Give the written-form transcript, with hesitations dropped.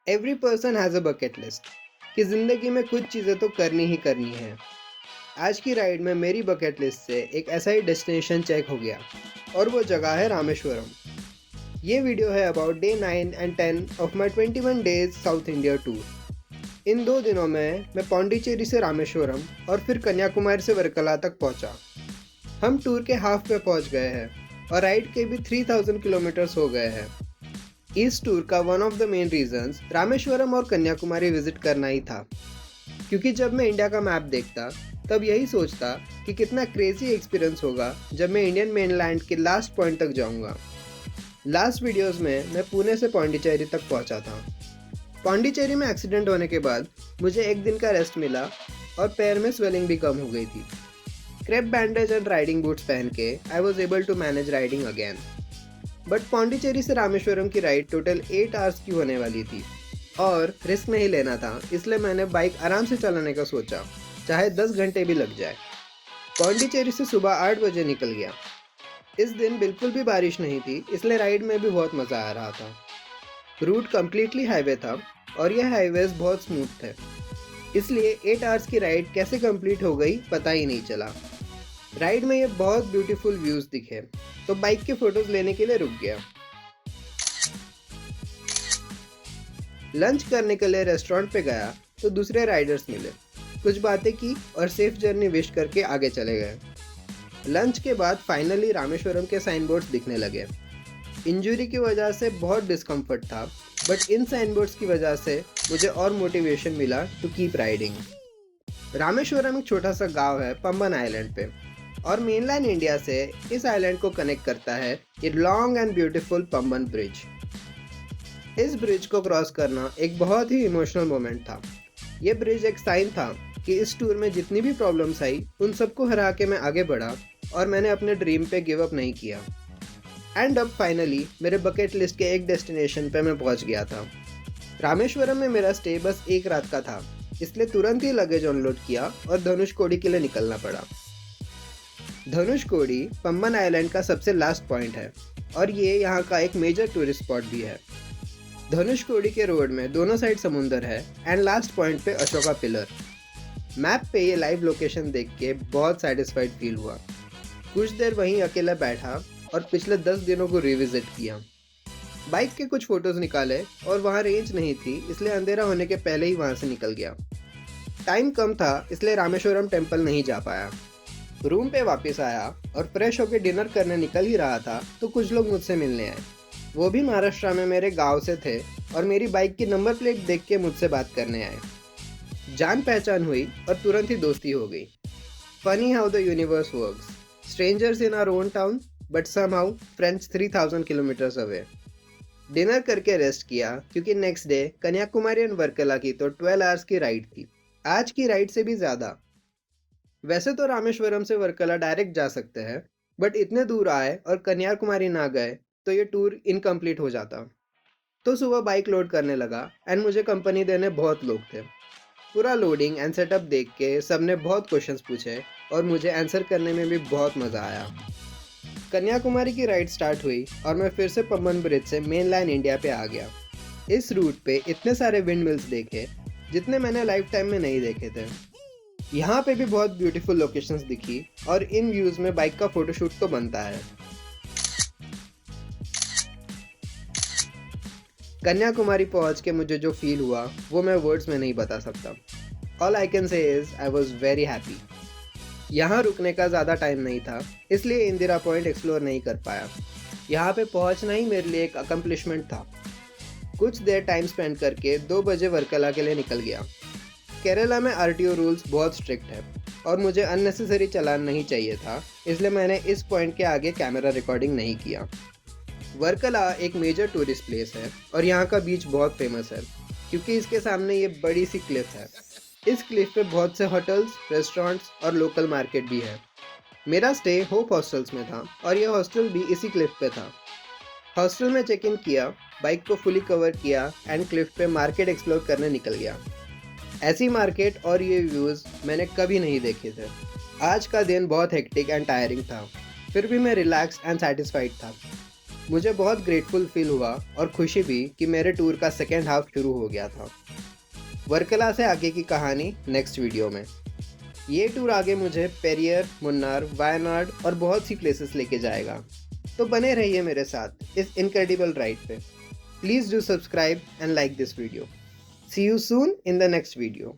Every person has a bucket list कि ज़िंदगी में कुछ चीज़ें तो करनी ही करनी है। आज की राइड में मेरी बकेट लिस्ट से एक ऐसा ही डेस्टिनेशन चेक हो गया और वो जगह है रामेश्वरम। ये वीडियो है about day 9 and 10 of my 21 days South India tour. इन 2 दिनों में मैं पौंडीचेरी से रामेश्वरम और फिर कन्याकुमारी से वर्कला तक पहुंचा। हम टूर के हाफ पे पहुंच गए हैं और राइड के भी 3000 किलोमीटर्स हो गए हैं। इस टूर का one of the main reasons Rameswaram और कन्याकुमारी विजिट करना ही था, क्योंकि जब मैं इंडिया का मैप देखता तब यही सोचता कि कितना क्रेजी एक्सपीरियंस होगा जब मैं इंडियन मेनलैंड के लास्ट पॉइंट तक जाऊंगा। लास्ट वीडियोस में मैं पुणे से पौंडीचेरी तक पहुंचा था। पौंडीचेरी में एक्सीडेंट होने के बाद मुझे एक दिन का रेस्ट मिला और पैर में स्वेलिंग भी कम हो गई थी। Crepe bandage and riding boots पहन के I was able to manage riding again. But Pondicherry से रामेश्वरम की राइड टोटल 8 आवर्स की होने वाली थी और रिस्क नहीं लेना था, इसलिए मैंने बाइक आराम से चलाने का सोचा, चाहे 10 घंटे भी लग जाए। पौंडीचेरी से सुबह 8 बजे निकल गया। इस दिन बिल्कुल भी बारिश नहीं थी, इसलिए राइड में भी बहुत मज़ा आ रहा था। रूट कम्प्लीटली हाईवे था और यह हाईवेज बहुत स्मूथ थे, इसलिए 8 आवर्स की राइड कैसे कंप्लीट हो गई पता ही नहीं चला। राइड में ये बहुत ब्यूटीफुल व्यूज दिखे तो बाइक के फोटोज लेने के लिए रुक गया। लंच करने के लिए रेस्टोरेंट पे गया तो दूसरे राइडर्स मिले, कुछ बातें की और सेफ जर्नी विश करके आगे चले गए। लंच के बाद फाइनली रामेश्वरम के साइन बोर्ड्स दिखने लगे। इंजरी की वजह से बहुत डिस्कम्फर्ट था, बट इन साइन बोर्ड्स की वजह से मुझे और मोटिवेशन मिला टू कीप राइडिंग। रामेश्वरम एक छोटा सा गांव है पंबन आइलैंड पे और मेनलैंड इंडिया से इस आइलैंड को कनेक्ट करता है ये long and beautiful Pamban bridge. इस ब्रिज को क्रॉस करना एक बहुत ही इमोशनल मोमेंट था। ये ब्रिज एक साइन था कि इस टूर में जितनी भी प्रॉब्लम्स आई उन सबको हरा के मैं आगे बढ़ा और मैंने अपने ड्रीम पे गिव अप नहीं किया। एंड अब फाइनली मेरे बकेट लिस्ट के एक डेस्टिनेशन पे मैं पहुंच गया था। रामेश्वरम में मेरा स्टे बस एक रात का था, इसलिए तुरंत ही लगेज अनलोड किया और धनुषकोडी के लिए निकलना पड़ा। धनुषकोडी पंबन आइलैंड का सबसे लास्ट पॉइंट है और ये यहाँ का एक मेजर टूरिस्ट स्पॉट भी है। धनुषकोडी के रोड में दोनों साइड समुंदर है एंड लास्ट पॉइंट पे अशोका पिलर। मैप पे ये लाइव लोकेशन देख के बहुत सेटिस्फाइड फील हुआ। कुछ देर वहीं अकेला बैठा और पिछले 10 दिनों को रिविजिट किया। बाइक के कुछ फोटोज निकाले और वहाँ रेंज नहीं थी, इसलिए अंधेरा होने के पहले ही वहाँ से निकल गया। टाइम कम था, इसलिए रामेश्वरम टेम्पल नहीं जा पाया। रूम पे वापस आया और फ्रेश होकर डिनर करने निकल ही रहा था तो कुछ लोग मुझसे मिलने आए। वो भी महाराष्ट्र में मेरे गांव से थे और मेरी बाइक की नंबर प्लेट देख के मुझसे बात करने आए। जान पहचान हुई और तुरंत ही दोस्ती हो गई। Funny how the universe works, strangers in our own town but somehow friends 3000 kilometers away. Dinner करके रेस्ट किया क्योंकि next day Kanyakumari and Varkala की तो 12 आवर्स की राइड थी, आज की राइड से भी ज़्यादा। वैसे तो रामेश्वरम से वर्कला डायरेक्ट जा सकते हैं, बट इतने दूर आए और कन्याकुमारी ना गए तो ये टूर इनकम्प्लीट हो जाता। तो सुबह बाइक लोड करने लगा एंड मुझे कंपनी देने बहुत लोग थे। पूरा लोडिंग एंड सेटअप देख के सबने बहुत क्वेश्चंस पूछे और मुझे आंसर करने में भी बहुत मज़ा आया। कन्याकुमारी की राइड स्टार्ट हुई और मैं फिर से पंबन ब्रिज से मेन लाइन इंडिया पे आ गया। इस रूट पे इतने सारे विंड मिल्स देखे जितने मैंने लाइफ टाइम में नहीं देखे थे। यहाँ पे भी बहुत ब्यूटीफुल लोकेशंस दिखी और इन व्यूज में बाइक का फोटोशूट तो बनता है। कन्याकुमारी पहुंच के मुझे जो फील हुआ वो मैं वर्ड्स में नहीं बता सकता। All I can say is I was very happy. यहाँ रुकने का ज़्यादा टाइम नहीं था, इसलिए इंदिरा पॉइंट एक्सप्लोर नहीं कर पाया। यहाँ पे पहुंचना ही मेरे लिए एक अकम्पलिशमेंट था। कुछ देर टाइम स्पेंड करके 2 बजे वर्कला के लिए निकल गया। केरला में आरटीओ रूल्स बहुत स्ट्रिक्ट है और मुझे अननेसेसरी चालान नहीं चाहिए था, इसलिए मैंने इस पॉइंट के आगे कैमरा रिकॉर्डिंग नहीं किया। वर्कला एक मेजर टूरिस्ट प्लेस है और यहाँ का बीच बहुत फेमस है क्योंकि इसके सामने ये बड़ी सी क्लिफ है। इस क्लिफ पे बहुत से होटल्स, रेस्टोरेंट्स और लोकल मार्केट भी है। मेरा स्टे होप हॉस्टल्स में था और यह हॉस्टल भी इसी क्लिफ पे था। हॉस्टल में चेक इन किया, बाइक को फुली कवर किया एंड क्लिफ पे मार्केट एक्सप्लोर करने निकल गया। ऐसी मार्केट और ये व्यूज़ मैंने कभी नहीं देखे थे। आज का दिन बहुत हेक्टिक एंड टायरिंग था, फिर भी मैं रिलैक्स एंड सेटिस्फाइड था। मुझे बहुत ग्रेटफुल फील हुआ और खुशी भी कि मेरे टूर का सेकेंड हाफ शुरू हो गया था। वर्कला से आगे की कहानी नेक्स्ट वीडियो में। ये टूर आगे मुझे पेरियर, मुन्नार, वायनाड और बहुत सी प्लेसेस लेके जाएगा। तो बने रहिए मेरे साथ इस इनक्रेडिबल राइड पे। Please do subscribe and like this video. See you soon in the next video.